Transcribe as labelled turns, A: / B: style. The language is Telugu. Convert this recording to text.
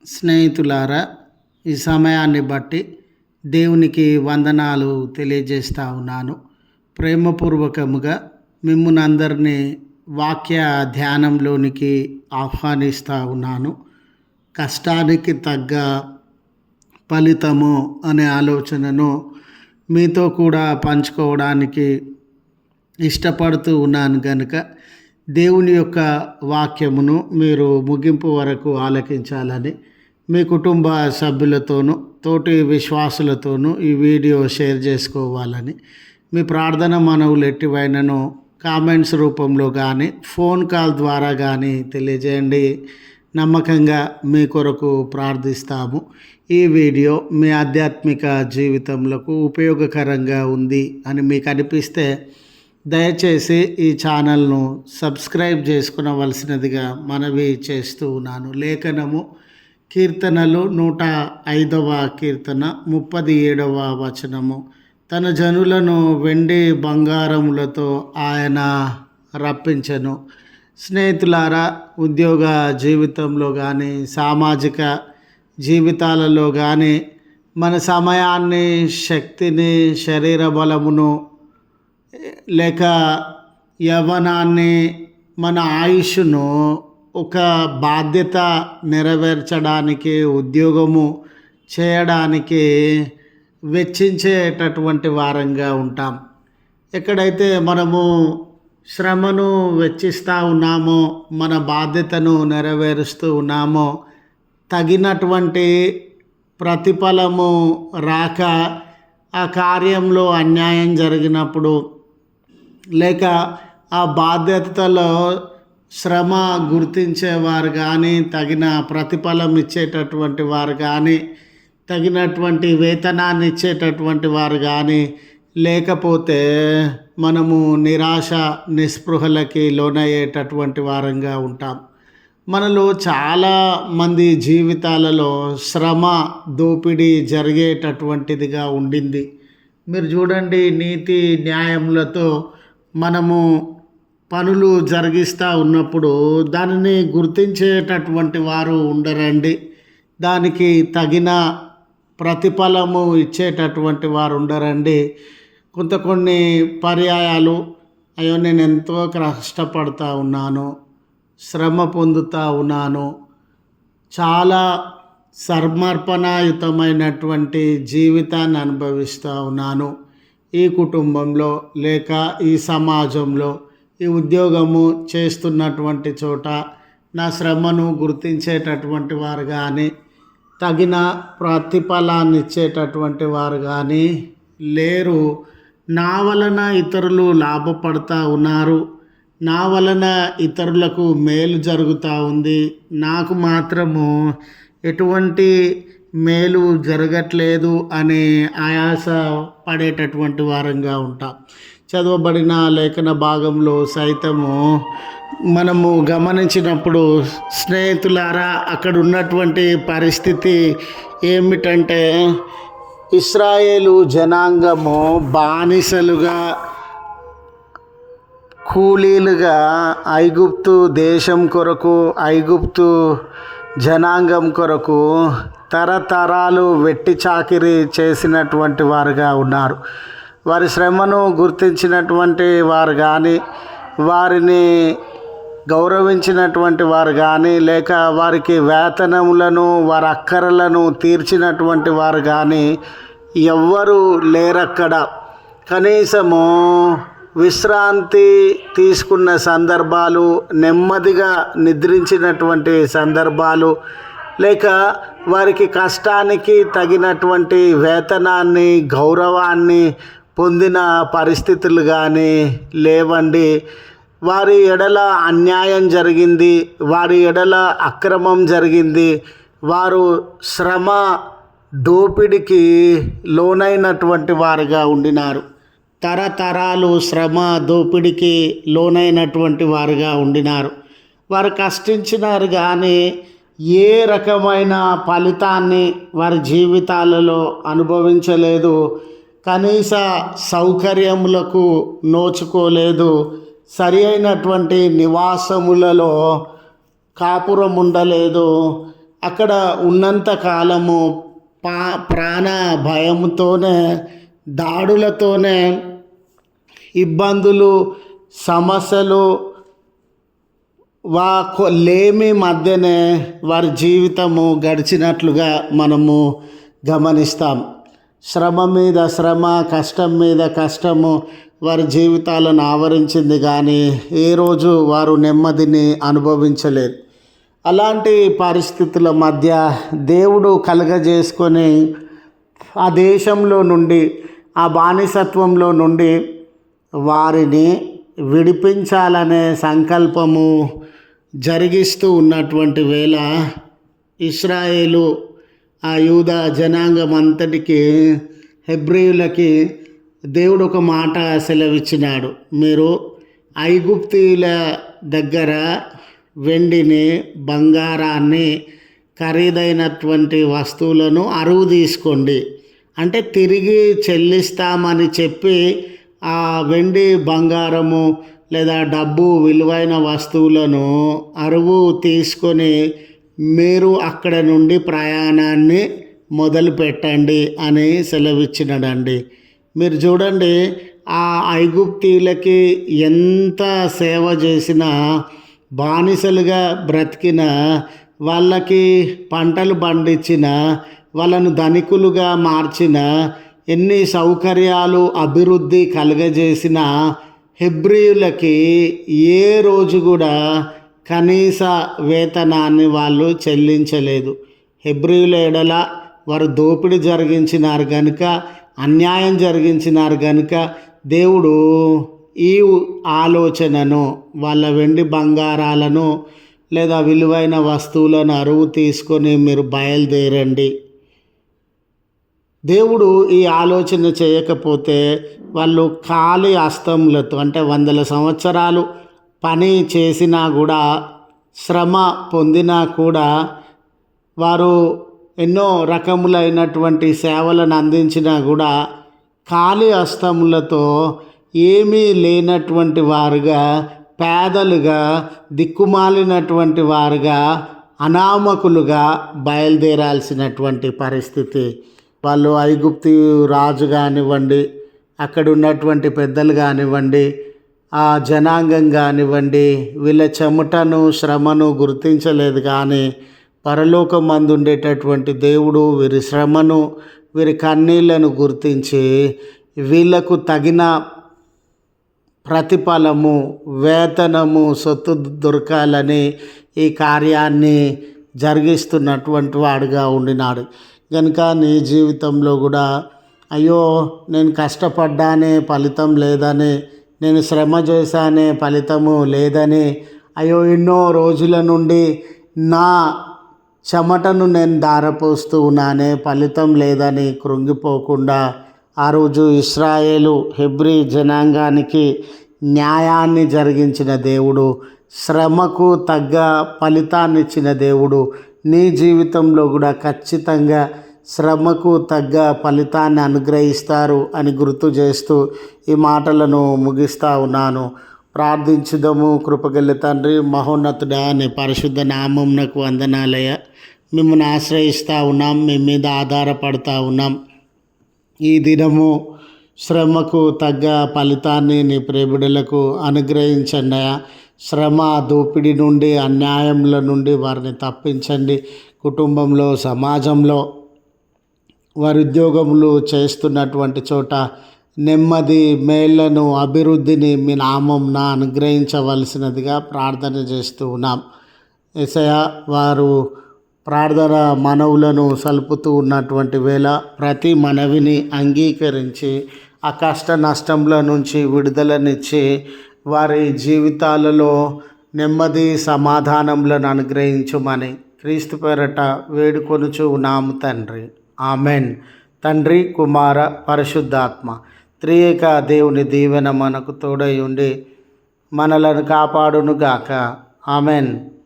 A: స్నేహితులారా, ఈ సమయాన్ని బట్టి దేవునికి వందనాలు తెలియజేస్తూ ఉన్నాను. ప్రేమపూర్వకముగా మిమ్మును అందరినీ వాక్య ధ్యానంలోనికి ఆహ్వానిస్తూ ఉన్నాను. కష్టానికి తగ్గ ఫలితము అనే ఆలోచనను మీతో కూడా పంచుకోవడానికి ఇష్టపడుతూ ఉన్నాను కనుక దేవుని యొక్క వాక్యమును మీరు ముగింపు వరకు ఆలకించాలని మీ కుటుంబ సభ్యులతోనూ తోటి విశ్వాసులతోనూ ఈ వీడియో షేర్ చేసుకోవాలని మీ ప్రార్థన మనవులు ఎట్టివైనను కామెంట్స్ రూపంలో కానీ ఫోన్ కాల్ ద్వారా కానీ తెలియజేయండి. నమ్మకంగా మీ కొరకు ప్రార్థిస్తాము. ఈ వీడియో మీ ఆధ్యాత్మిక జీవితంలో ఉపయోగకరంగా ఉంది అని మీకు అనిపిస్తే దయచేసి ఈ ఛానల్ను సబ్స్క్రైబ్ చేసుకునవలసినదిగా మనవి చేస్తూ ఉన్నాను. లేఖనము కీర్తనలు 105వ కీర్తన 37వ వచనము. తన జనులను వెండి బంగారములతో ఆయన రప్పించెను. స్నేహితులారా, ఉద్యోగ జీవితంలో కానీ సామాజిక జీవితాలలో కానీ మన సమయాన్ని, శక్తిని, శరీర బలమును లేక యవ్వనాన్ని, మన ఆయుష్ను ఒక బాధ్యత నెరవేర్చడానికి, ఉద్యోగము చేయడానికి వెచ్చించేటటువంటి వారంగా ఉంటాం. ఎక్కడైతే మనము శ్రమను వెచ్చిస్తూ ఉన్నామో, మన బాధ్యతను నెరవేరుస్తూ ఉన్నామో, తగినటువంటి ప్రతిఫలము రాక ఆ కార్యంలో అన్యాయం జరిగినప్పుడు, లేక ఆ బాధ్యతలో శ్రమ గుర్తించేవారు కానీ, తగిన ప్రతిఫలం ఇచ్చేటటువంటి వారు కానీ, తగినటువంటి వేతనాన్ని ఇచ్చేటటువంటి వారు కానీ లేకపోతే మనము నిరాశ నిస్పృహలకి లోనయ్యేటటువంటి వారంగా ఉంటాం. మనలో చాలామంది జీవితాలలో శ్రమ దోపిడీ జరిగేటటువంటిదిగా ఉండింది. మీరు చూడండి, నీతి న్యాయములతో మనము పనులు జరిగిస్తూ ఉన్నప్పుడు దానిని గుర్తించేటటువంటి వారు ఉండరండి. దానికి తగిన ప్రతిఫలము ఇచ్చేటటువంటి వారు ఉండరండి. కొన్ని పర్యాయాలు అయ్యో నేను ఎంతో కష్టపడుతూ ఉన్నాను, శ్రమ పొందుతూ ఉన్నాను, చాలా సమర్పణాయుతమైనటువంటి జీవితాన్ని అనుభవిస్తూ ఉన్నాను, ఈ కుటుంబంలో లేక ఈ సమాజంలో, ఈ ఉద్యోగము చేస్తున్నటువంటి చోట నా శ్రమను గుర్తించేటటువంటి వారు కానీ, తగిన ప్రతిఫలాన్ని ఇచ్చేటటువంటి వారు కానీ లేరు. నా వలన ఇతరులు లాభపడుతూ ఉన్నారు, నా వలన ఇతరులకు మేలు జరుగుతూ ఉంది, నాకు మాత్రము ఎటువంటి మేలు జరగట్లేదు అనే ఆయాస పడేటటువంటి వారంగా ఉంటాం. చదవబడిన లేఖన భాగంలో సైతము మనము గమనించినప్పుడు స్నేహితులారా, అక్కడ ఉన్నటువంటి పరిస్థితి ఏమిటంటే, ఇశ్రాయేలు జనాంగము బానిసలుగా, కూలీలుగా ఐగుప్తు దేశం కొరకు, ఐగుప్తు జనాంగం కొరకు తరతరాలు వెట్టి చాకిరీ చేసినటువంటి వారుగా ఉన్నారు. వారి శ్రమను గుర్తించినటువంటి వారు కానీ, వారిని గౌరవించినటువంటి వారు కానీ, లేక వారికి వేతనములను, వారి అక్కరలను తీర్చినటువంటి వారు కానీ ఎవ్వరూ లేరక్కడ. కనీసము విశ్రాంతి తీసుకున్న సందర్భాలు, నెమ్మదిగా నిద్రించినటువంటి సందర్భాలు, లేక వారికి కష్టానికి తగినటువంటి వేతనాన్ని, గౌరవాన్ని పొందిన పరిస్థితులు కానీ లేవండి. వారి ఎడల అన్యాయం జరిగింది, వారి ఎడల అక్రమం జరిగింది, వారు శ్రమ దోపిడికి లోనైనటువంటి వారుగా ఉండినారు. తరతరాలు శ్రమ దోపిడికి లోనైనటువంటి వారుగా ఉండినారు. వారు కష్టించినారు కానీ ఏ రకమైన ఫలితాన్ని వారి జీవితాలలో అనుభవించలేదు. కనీస సౌకర్యములకు నోచుకోలేదు. సరి అయినటువంటి నివాసములలో కాపురం ఉండలేదు. అక్కడ ఉన్నంత కాలము ప్రాణ భయంతోనే, దాడులతోనే, ఇబ్బందులు, సమస్యలు, లేమి మధ్యనే వారి జీవితము గడిచినట్లుగా మనము గమనిస్తాం. శ్రమ మీద శ్రమ, కష్టం మీద కష్టము వారి జీవితాలను ఆవరించింది, కానీ ఏ రోజు వారు నెమ్మదిని అనుభవించలేదు. అలాంటి పరిస్థితుల మధ్య దేవుడు కలుగజేసుకొని ఆ దేశంలో నుండి, ఆ బానిసత్వంలో నుండి వారిని విడిపించాలనే సంకల్పము జరిగిస్తూ ఉన్నటువంటి వేళ ఇశ్రాయేలు, ఆ యూదా జనాంగం అంతటికి, హెబ్రీయులకి దేవుడు ఒక మాట సెలవిచ్చినాడు. మీరు ఐగుప్తీయుల దగ్గర వెండిని, బంగారాన్ని, ఖరీదైనటువంటి వస్తువులను అరువు తీసుకోండి, అంటే తిరిగి చెల్లిస్తామని చెప్పి ఆ వెండి, బంగారము లేదా డబ్బు, విలువైన వస్తువులను అరువు తీసుకొని మీరు అక్కడ నుండి ప్రయాణాన్ని మొదలు పెట్టండి అని సెలవిచ్చినాడండి. మీరు చూడండి, ఆ ఐగుప్తీయులకి ఎంత సేవ చేసినా, బానిసలుగా బ్రతికిన వాళ్ళకి పంటలు పండించిన, వాళ్ళను ధనికులుగా మార్చిన, ఎన్ని సౌకర్యాలు అభివృద్ధి కలుగజేసిన హెబ్రీయులకి ఏ రోజు కూడా కనీస వేతనాన్ని వాళ్ళు చెల్లించలేదు. హెబ్రీయుల ఎడల వారు దోపిడీ జరిగించినారు కనుక, అన్యాయం జరిగించినారు కనుక దేవుడు ఈ ఆలోచనను, వాళ్ళ వెండి బంగారాలను లేదా విలువైన వస్తువులను అరువు తీసుకొని మీరు బయలుదేరండి. దేవుడు ఈ ఆలోచన చేయకపోతే వాళ్ళు ఖాళీ హస్తములతో, అంటే 100 సంవత్సరాలు పని చేసినా కూడా, శ్రమ పొందినా కూడా, వారు ఎన్నో రకములైనటువంటి సేవలను అందించినా కూడా ఖాళీ హస్తములతో, ఏమీ లేనటువంటి వారుగా, పేదలుగా, దిక్కుమాలినటువంటి వారుగా, అనామకులుగా బయలుదేరాల్సినటువంటి పరిస్థితి. వాళ్ళు ఐగుప్తు రాజు కానివ్వండి, అక్కడ ఉన్నటువంటి పెద్దలు కానివ్వండి, ఆ జనాంగం కానివ్వండి, వీళ్ళ చెమటను, శ్రమను గుర్తించలేదు. కానీ పరలోకమందు ఉండేటటువంటి దేవుడు వీరి శ్రమను, వీరి కన్నీళ్లను గుర్తించి వీళ్లకు తగిన ప్రతిఫలము, వేతనము, సొత్తు దొరకాలని ఈ కార్యాన్ని జరిగిస్తున్నటువంటి వాడుగా ఉండినాడు. కనుక నీ జీవితంలో కూడా, అయ్యో నేను కష్టపడ్డానే ఫలితం లేదని, నేను శ్రమ చేశానే ఫలితము లేదని, అయ్యో ఎన్నో రోజుల నుండి నా చెమటను నేను ధారపోస్తూ ఉన్నానే ఫలితం లేదని కృంగిపోకుండా, ఆ రోజు ఇశ్రాయేలు హెబ్రీ జనాంగానికి న్యాయాన్ని జరిగించిన దేవుడు, శ్రమకు తగ్గ ఫలితాన్ని ఇచ్చిన దేవుడు నీ జీవితంలో కూడా ఖచ్చితంగా శ్రమకు తగ్గ ఫలితాన్ని అనుగ్రహిస్తారు అని గుర్తు చేస్తూ ఈ మాటలను ముగిస్తూ ఉన్నాను. ప్రార్థించుదాము. కృపగల తండ్రి, మహోన్నతుడా, నీ పరిశుద్ధ నామమునకు వందనాలయ. మిమ్మల్ని ఆశ్రయిస్తూ ఉన్నాం, మీ మీద ఆధారపడతా ఉన్నాం. ఈ దినము శ్రమకు తగ్గ ఫలితాన్ని నీ ప్రియబిడ్డలకు అనుగ్రహించండి. శ్రమ, దోపిడీ నుండి, అన్యాయముల నుండి వారిని తప్పించండి. కుటుంబంలో, సమాజంలో, వారి ఉద్యోగములు చేస్తున్నటువంటి చోట నెమ్మది, మేళ్లను, అభివృద్ధిని మీ నామంన అనుగ్రహించవలసినదిగా ప్రార్థన చేస్తూ ఉన్నాం. యేసయ్యా, వారు ప్రార్థన మనవులను సలుపుతూ ఉన్నటువంటి వేళ ప్రతి మనవిని అంగీకరించి ఆ కష్ట నష్టంల నుంచి విడుదలనిచ్చి వారి జీవితాలలో నెమ్మది, సమాధానములను అనుగ్రహించుమని క్రీస్తు పేరట వేడుకొనుచు ఉన్నాము తండ్రి. ఆమెన్. తండ్రి, కుమార, పరిశుద్ధాత్మ త్రియేక దేవుని దీవెన మనకు తోడై ఉండి మనలను కాపాడునుగాక. ఆమెన్.